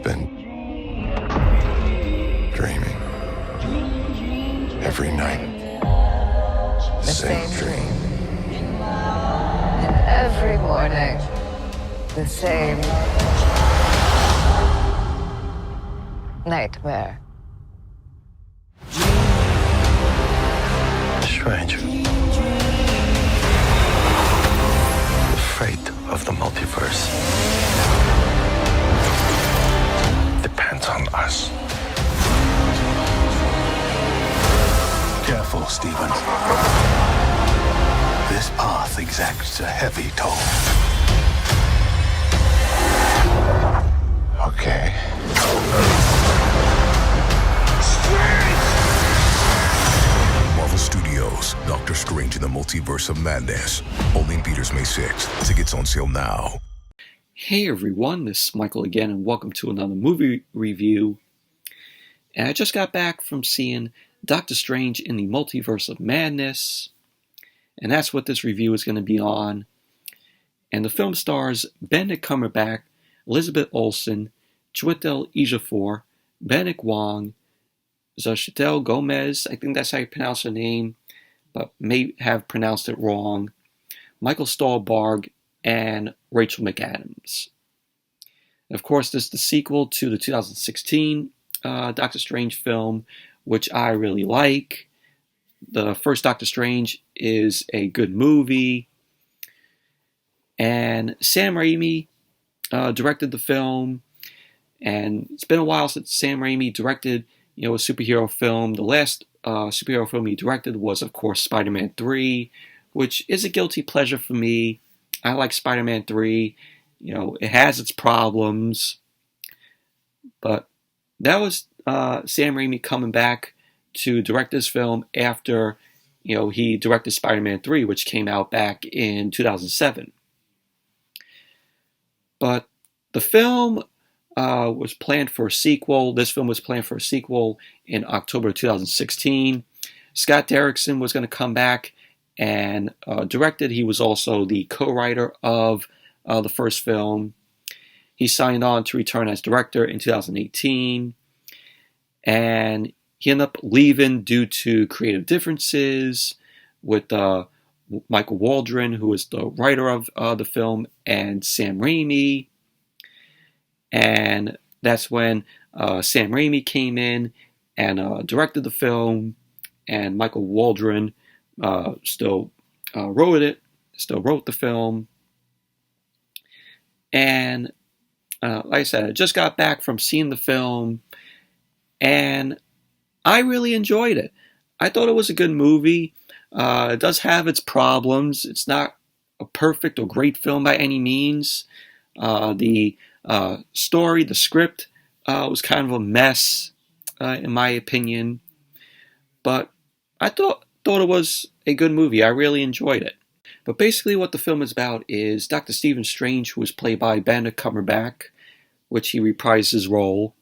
I've been dreaming every night. The same dream. And every morning, the same nightmare. Strange. The fate of the multiverse depends on us. Careful, Stephen. This path exacts a heavy toll. Okay. Marvel Studios, Doctor Strange in the Multiverse of Madness. Only in theaters May 6th. Tickets on sale now. Hey everyone, this is Michael again, and welcome to another movie review. And I just got back from seeing Doctor Strange in the Multiverse of Madness, and that's what this review is going to be on. And the film stars Benedict Cumberbatch, Elizabeth Olsen, Chiwetel Ejiofor, Benedict Wong, Xochitl Gomez, I think that's how you pronounce her name, but may have pronounced it wrong, Michael Stuhlbarg, and Rachel McAdams. Of course, this is the sequel to the 2016 Doctor Strange film, which I really like. The first Doctor Strange is a good movie, and Sam Raimi directed the film, and it's been a while since Sam Raimi directed a superhero film. The last superhero film he directed was, of course, Spider-Man 3, which is a guilty pleasure for me. I like Spider-Man 3. It has its problems, but that was Sam Raimi coming back to direct this film after, he directed Spider-Man 3, which came out back in 2007. But the film was planned for a sequel. This film was planned for a sequel in October 2016. Scott Derrickson was going to come back and direct it. He was also the co-writer of the first film. He signed on to return as director in 2018, and he ended up leaving due to creative differences with Michael Waldron, who was the writer of the film, and Sam Raimi. And that's when Sam Raimi came in and directed the film, and Michael Waldron still wrote the film. And like I said, I just got back from seeing the film, and I really enjoyed it. I thought it was a good movie. It does have its problems. It's not a perfect or great film by any means. The story, the script, was kind of a mess, in my opinion. But I thought it was a good movie. I really enjoyed it. But basically what the film is about is Dr. Stephen Strange, who is played by Benedict Cumberbatch, which he reprised his role.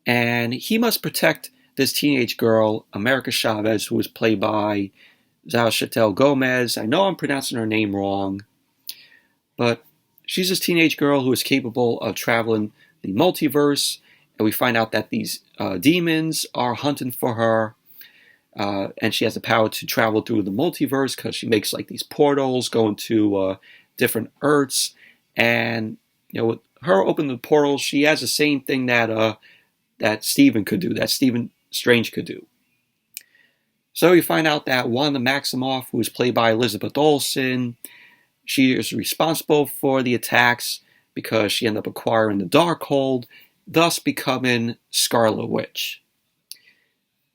And he must protect this teenage girl, America Chavez, who is played by Xochitl Gomez. I know I'm pronouncing her name wrong, but she's this teenage girl who is capable of traveling the multiverse, and we find out that these demons are hunting for her, and she has the power to travel through the multiverse because she makes like these portals going to different Earths, and with her opening the portals, she has the same thing that Stephen could do, that Stephen Strange could do. So you find out that Wanda Maximoff, who is played by Elizabeth Olsen, she is responsible for the attacks because she ended up acquiring the Darkhold, thus becoming Scarlet Witch.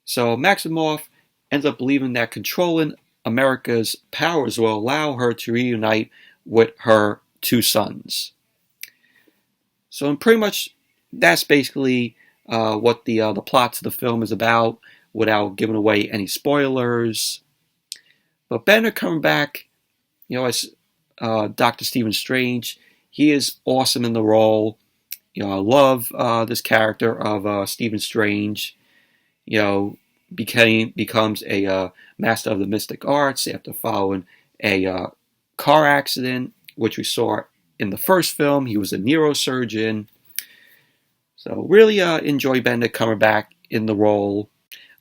So Maximoff ends up believing that controlling America's powers will allow her to reunite with her two sons. So pretty much that's basically what the plot to the film is about, without giving away any spoilers. But Benedict Cumberbatch, as Dr. Stephen Strange, he is awesome in the role. I love this character of Stephen Strange. Becomes a master of the mystic arts after following a car accident, which we saw in the first film. He was a neurosurgeon. So really enjoy Benedict Cumberbatch in the role.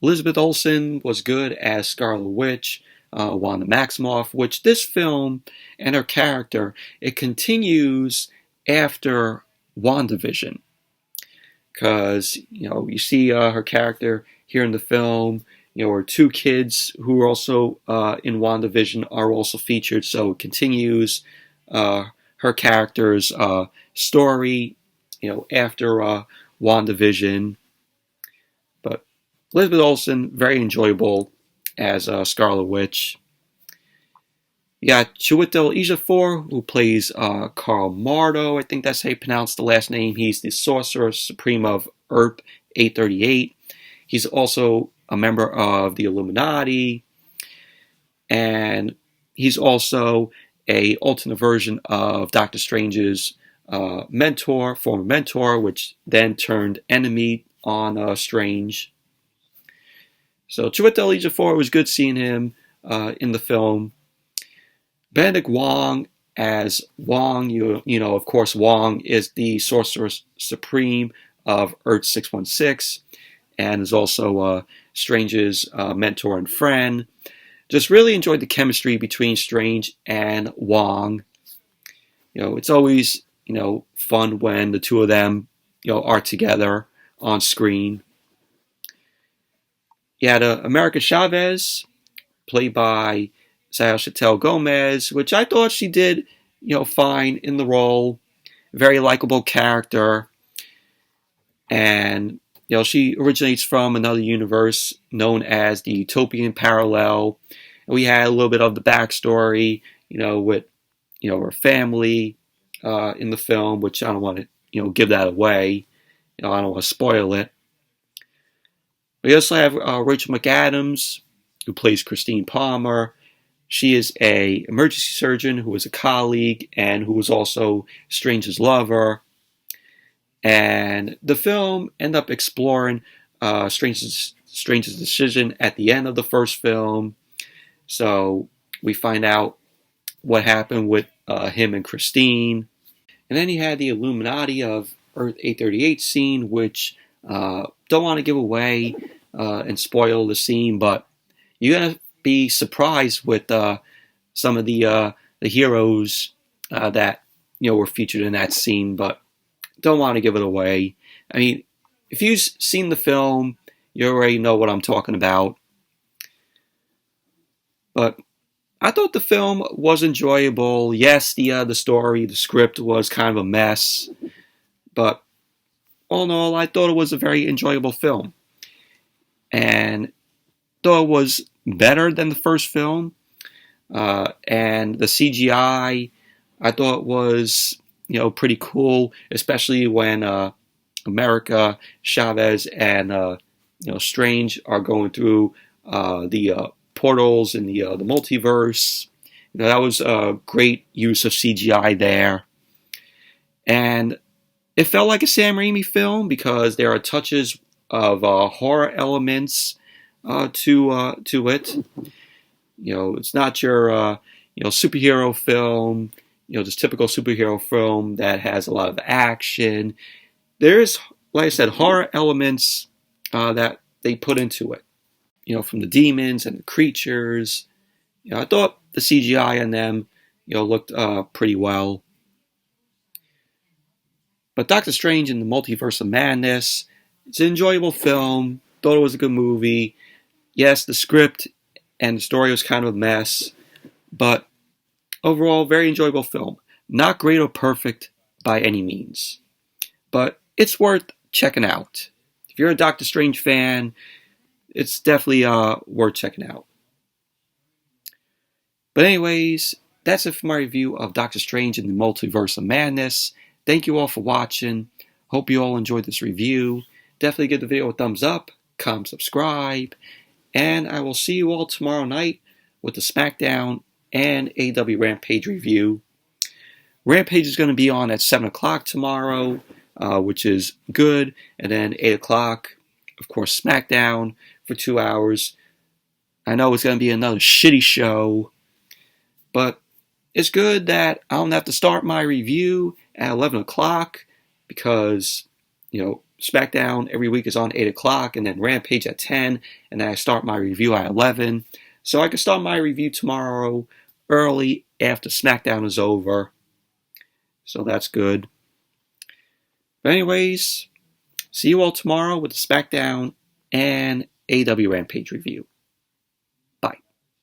Elizabeth Olsen was good as Scarlet Witch, Wanda Maximoff, which this film and her character, it continues after WandaVision. Because, you see her character here in the film, her two kids who are also in WandaVision are also featured, so it continues her character's story, after WandaVision. But Elizabeth Olsen, very enjoyable as Scarlet Witch. You got Chiwetel Ejiofor, who plays Carl Mardo. I think that's how you pronounce the last name. He's the Sorcerer Supreme of Earth 838. He's also a member of the Illuminati. And he's also a alternate version of Doctor Strange's former mentor, which then turned enemy on Strange. So Chiwetel Ejiofor, it was good seeing him in the film. Benedict Wong as Wong, of course, Wong is the Sorcerer Supreme of Earth 616 and is also Strange's mentor and friend. Just really enjoyed the chemistry between Strange and Wong. It's always, fun when the two of them, are together on screen. You had America Chavez, played by Xochitl Gomez, which I thought she did, fine in the role. Very likable character. And, she originates from another universe known as the Utopian Parallel. And we had a little bit of the backstory, with, her family in the film, which I don't want to, give that away. I don't want to spoil it. We also have Rachel McAdams, who plays Christine Palmer. She is an emergency surgeon who is a colleague and who was also Strange's lover. And the film ended up exploring Strange's decision at the end of the first film. So we find out what happened with him and Christine. And then you had the Illuminati of Earth 838 scene, which don't want to give away and spoil the scene, but you're going to be surprised with some of the heroes that were featured in that scene, but don't want to give it away. I mean, if you've seen the film, you already know what I'm talking about. But I thought the film was enjoyable. Yes, the story, the script was kind of a mess, but all in all, I thought it was a very enjoyable film. And though it was better than the first film, and the CGI I thought was pretty cool, especially when America Chavez and Strange are going through the portals in the multiverse. That was a great use of CGI there, and it felt like a Sam Raimi film because there are touches of horror elements to it. It's not your superhero film, this typical superhero film that has a lot of action. There's, like I said, horror elements that they put into it. From the demons and the creatures. I thought the CGI on them, looked pretty well. But Doctor Strange in the Multiverse of Madness, it's an enjoyable film. Thought it was a good movie. Yes, the script and the story was kind of a mess, but overall, very enjoyable film. Not great or perfect by any means, but it's worth checking out. If you're a Doctor Strange fan, it's definitely worth checking out. But anyways, that's it for my review of Doctor Strange in the Multiverse of Madness. Thank you all for watching. Hope you all enjoyed this review. Definitely give the video a thumbs up, comment, subscribe, and I will see you all tomorrow night with the SmackDown and AEW Rampage review. Rampage is going to be on at 7 o'clock tomorrow, which is good. And then 8 o'clock, of course, SmackDown for 2 hours. I know it's going to be another shitty show, but it's good that I don't have to start my review at 11 o'clock because, SmackDown every week is on 8 o'clock, and then Rampage at 10, and then I start my review at 11. So I can start my review tomorrow early after SmackDown is over. So that's good. But anyways, see you all tomorrow with the SmackDown and AEW Rampage review.